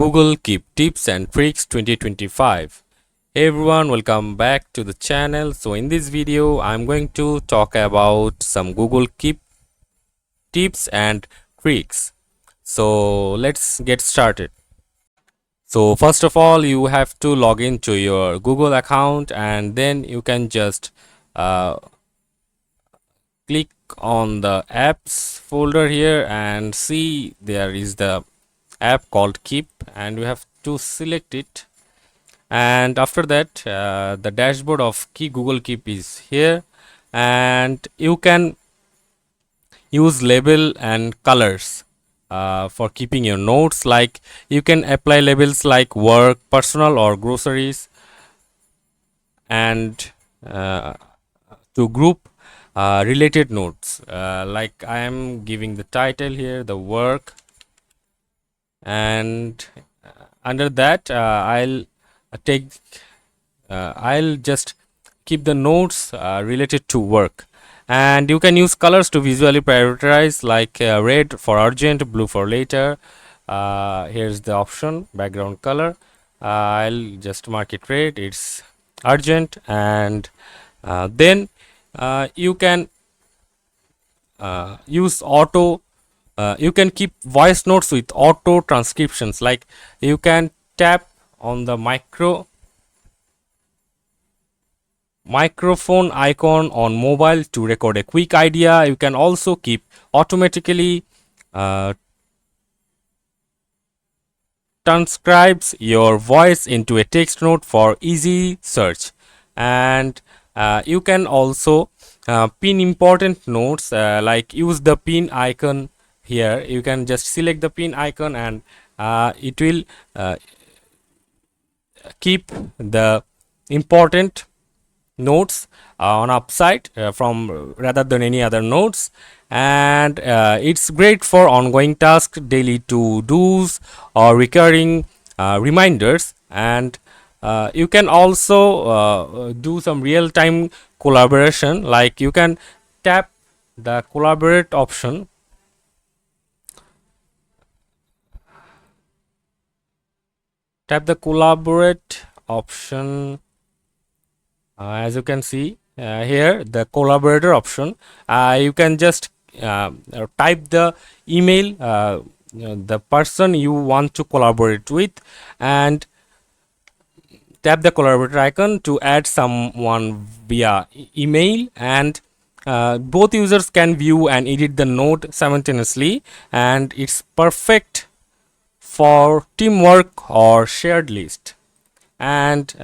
Google Keep Tips and Tricks 2025. Hey everyone, welcome back to the channel. So in this video, I'm going to talk about some Google Keep tips and tricks. So let's get started. So first of all, you have to log into your Google account and then you can just uh, click on the apps folder here and see there is the app called Keep and you have to select it. And after that, the dashboard of Google Keep is here, and you can use label and colors for keeping your notes. Like you can apply labels like work, personal, or groceries, and to group related notes. Like I am giving the title here, the work, and under that take I'll just keep the notes related to work, and you can use colors to visually prioritize, like red for urgent, blue for later. Here's the option background color. I'll just mark it red, it's urgent, and then you can use auto. You can keep voice notes with auto transcriptions, like you can tap on the microphone icon on mobile to record a quick idea. You can also keep automatically transcribes your voice into a text note for easy search, and you can also pin important notes, like use the pin icon here. You can just select the pin icon and it will keep the important notes on upside from rather than any other notes, and it's great for ongoing tasks, daily to dos, or recurring reminders. And you can also do some real-time collaboration, like you can tap the collaborate option. Tap the collaborate option. As you can see here, the collaborator option, you can just type the email the person you want to collaborate with, and tap the collaborator icon to add someone via email, and both users can view and edit the note simultaneously, and it's perfect for teamwork or shared list. And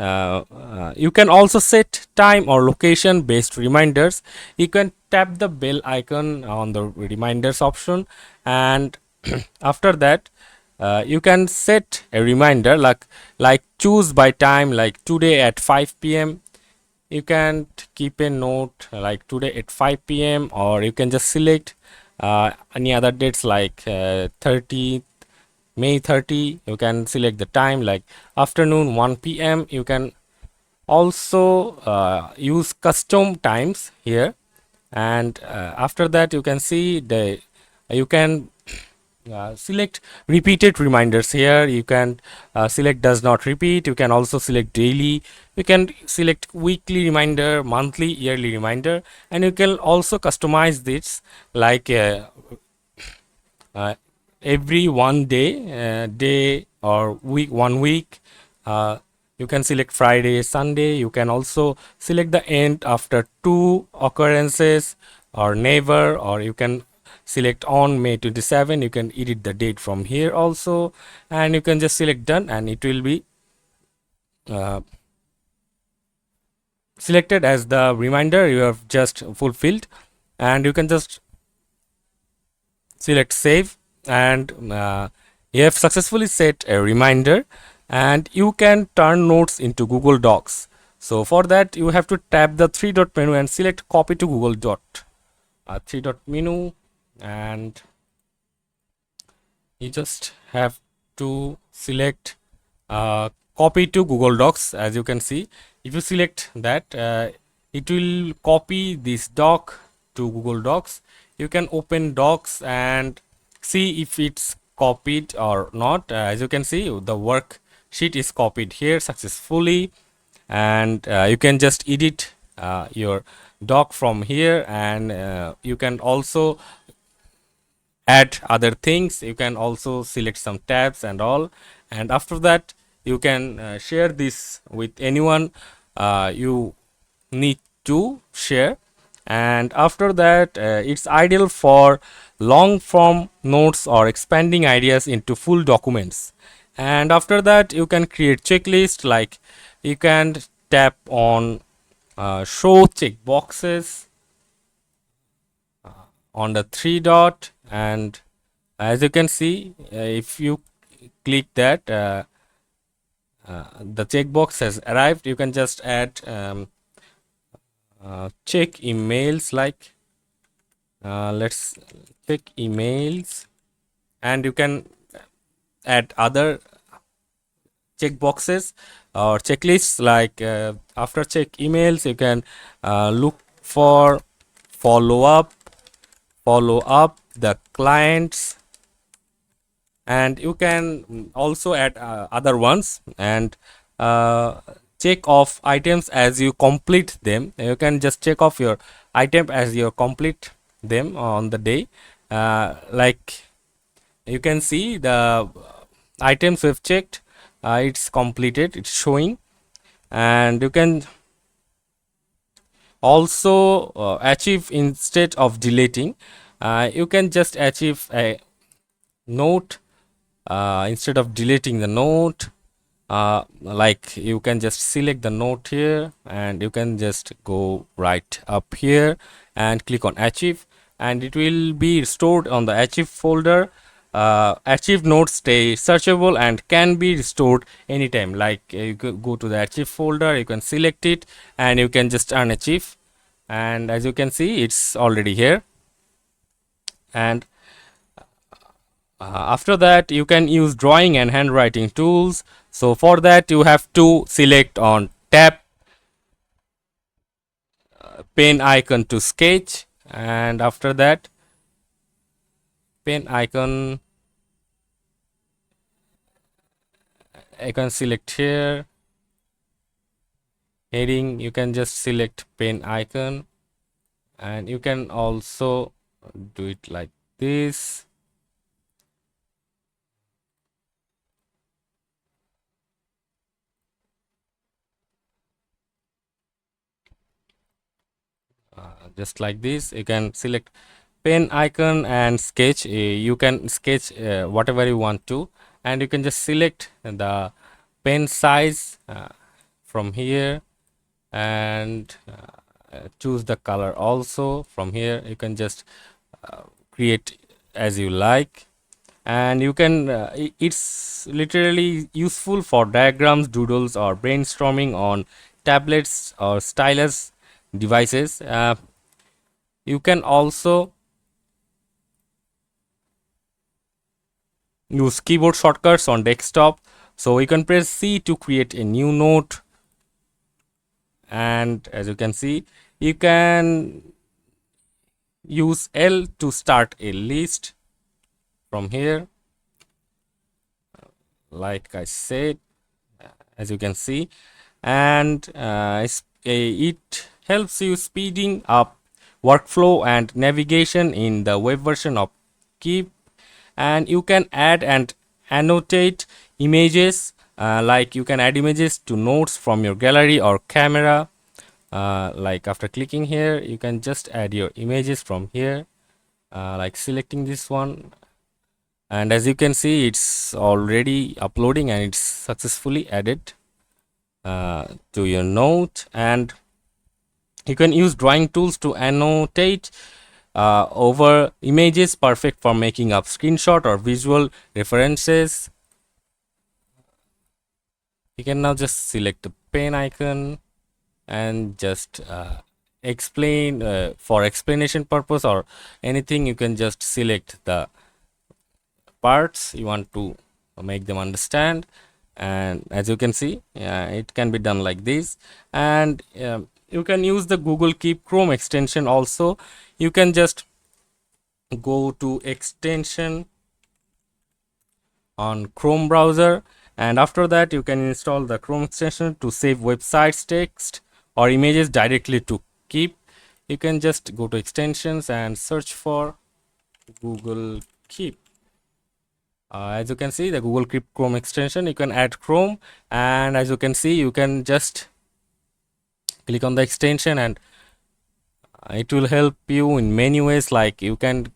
you can also set time or location based reminders. You can tap the bell icon on the reminders option, and after that you can set a reminder, like choose by time, like today at 5 p.m. You can keep a note like today at 5 p.m., or you can just select any other dates, like 30 May 30. You can select the time like afternoon 1 p.m. You can also use custom times here, and after that you can see you can select repeated reminders here. You can select does not repeat. You can also select daily. You can select weekly reminder, monthly, yearly reminder, and you can also customize this, like uh, every one day or week, 1 week. You can select Friday, Sunday. You can also select the end after two occurrences or never, or you can select on May 27. You can edit the date from here also, and you can just select done, and it will be selected as the reminder you have just fulfilled. And you can just select save, and you have successfully set a reminder, and you can turn notes into Google Docs. So for that you have to tap the three dot menu and select copy to Google Dot. Three dot menu, and you just have to select copy to Google Docs. As you can see, if you select that, it will copy this doc to Google Docs. You can open Docs and see if it's copied or not. As you can see, the worksheet is copied here successfully, and you can just edit your doc from here, and you can also add other things. You can also select some tabs and all, and after that you can share this with anyone you need to share. And after that, it's ideal for long form notes or expanding ideas into full documents. And after that, you can create checklist, like you can tap on show check boxes on the three dot, and as you can see, if you click that, the checkbox has arrived. You can just add check emails, like let's check emails, and you can add other checkboxes or checklists, like after check emails you can look for follow up the clients, and you can also add other ones, and check off items as you complete them. You can just check off your item as you complete them on the day. Like you can see the items we've checked, it's completed, it's showing. And you can also achieve instead of deleting. You can just achieve a note instead of deleting the note. Like you can just select the note here, and you can just go right up here and click on achieve, and it will be stored on the achieve folder. Achieved notes stay searchable and can be restored anytime. Like you could go to the achieve folder, you can select it, and you can just unachieve, and as you can see, it's already here. And after that, you can use drawing and handwriting tools. So for that, you have to select on tap pen icon to sketch, and after that, pen icon, I can select here. Heading, you can just select pen icon, and you can also do it like this. Just like this, you can select pen icon and sketch. You can sketch whatever you want to, and you can just select the pen size from here, and choose the color also from here. You can just create as you like, and you can it's literally useful for diagrams, doodles, or brainstorming on tablets or stylus devices. You can also use keyboard shortcuts on desktop. So you can press C to create a new note, and as you can see, you can use L to start a list from here, like I said, as you can see. And it helps you speeding up workflow and navigation in the web version of Keep. And you can add and annotate images, like you can add images to notes from your gallery or camera. Like after clicking here, you can just add your images from here, like selecting this one, and as you can see, it's already uploading and it's successfully added to your note. And you can use drawing tools to annotate over images, perfect for making up screenshot or visual references. You can now just select the pen icon and just explain for explanation purpose or anything. You can just select the parts you want to make them understand, and as you can see, it can be done like this. And you can use the Google Keep Chrome extension also. You can just go to extension on Chrome browser, and after that you can install the Chrome extension to save websites, text or images directly to Keep. You can just go to extensions and search for Google Keep. As you can see, the Google Keep Chrome extension, you can add Chrome, and as you can see, you can just click on the extension and it will help you in many ways. Like you can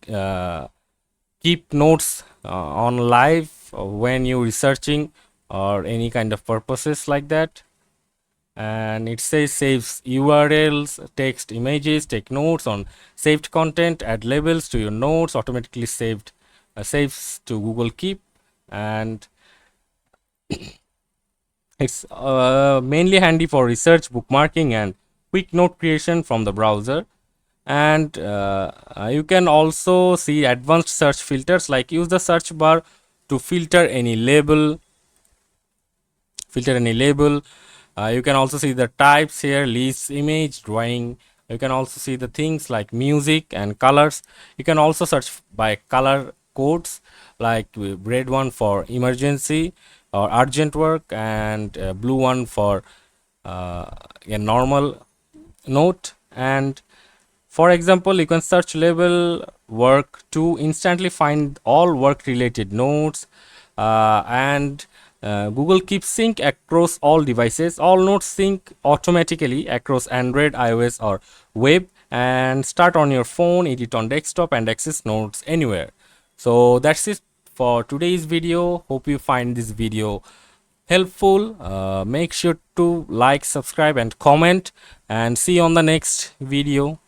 keep notes on live when you're researching or any kind of purposes like that. And it says saves URLs, text, images, take notes on saved content, add labels to your notes, automatically saves to Google Keep. And it's mainly handy for research, bookmarking and quick note creation from the browser. And you can also see advanced search filters, like use the search bar to filter any label. You can also see the types here: list, image, drawing. You can also see the things like music and colors. You can also search by color codes, like red one for emergency or urgent work, and blue one for a normal note. And for example, you can search label work to instantly find all work related notes. And Google Keep sync across all devices. All notes sync automatically across Android, iOS or web, and start on your phone, edit on desktop and access notes anywhere. So that's it for today's video. Hope you find this video helpful. Make sure to like, subscribe and comment, and see you on the next video.